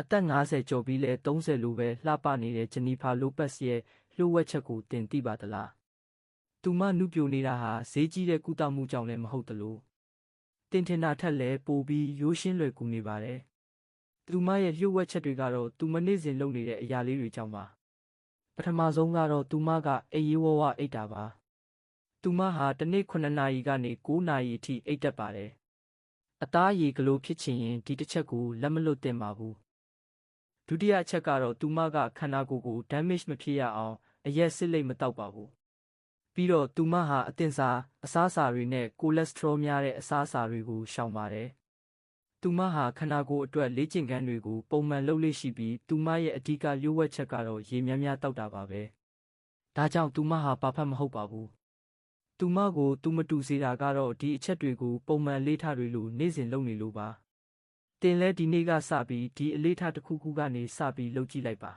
အသက်50ကျော်ပြီးလဲ30လိုပဲလှပနေတဲ့ဂျနီဖာလိုပက်စ်ရဲ့လှုပ်ဝက်ချက်ကိုတင်သိပါသလား။သူမနုပြိုနေတာဟာဈေးကြီးတဲ့ကုသမှုကြောင့်လည်းမဟုတ်သလိုတင်ထင်တာထက်လည်းပိုပြီးရိုးရှင်းလွယ်ကူနေပါတယ်။သူမရဲ့လှုပ်ဝက်ချက်တွေကတော့သူမနေ့စဉ်လုပ်နေတဲ့အရာလေးတွေကြောင့်ပါ။ပထမဆုံးကတော့သူမကအေးရေးဝဝအိတ်တာပါ။သူမဟာတစ်နေ့9နာရီကနေ9နာရီအထိအိတ်တက်ပါတယ်။အသားရည်ကလေးဖြစ်ချင်ရင်ဒီတစ်ချက်ကိုလက်မလွတ်သင့်ပါဘူး။ဒုတိယအချက်ကတော့သူမကခန္ဓာကိုယ်ကို damage မဖြစ်ရအောင်အရက်စစ်လိတ်မတောက်ပါဘူး။ပြီးတော့သူမဟာအသင့်စားအစားအစာတွေနဲ့ကိုလက်စထရောများတဲ့အစားအစာတွေကိုရှောင်ပါတယ်။သူမဟာခန္ဓာကိုယ်အတွက်လေ့ကျင့်ခန်းတွေကိုပုံမှန်လုပ်လေ့ရှိပြီးသူမရဲ့အဓိကလျှို့ဝှက်ချက်ကတော့ရေများများတောက်တာပါပဲ။ဒါကြောင့်သူမဟာပါဖက်မဟုတ်ပါဘူး။သူမကိုသူမတူစေတာကတော့ဒီအချက်တွေကိုပုံမှန်လေးထားတွေလို့နေ့စဉ်လုပ်နေလို့ပါ။တင်လဲဒီနေ့ကစပြီးဒီအလေးထားတစ်ခုခုကနေစပြီးလုပ်ကြည့်လိုက်ပါ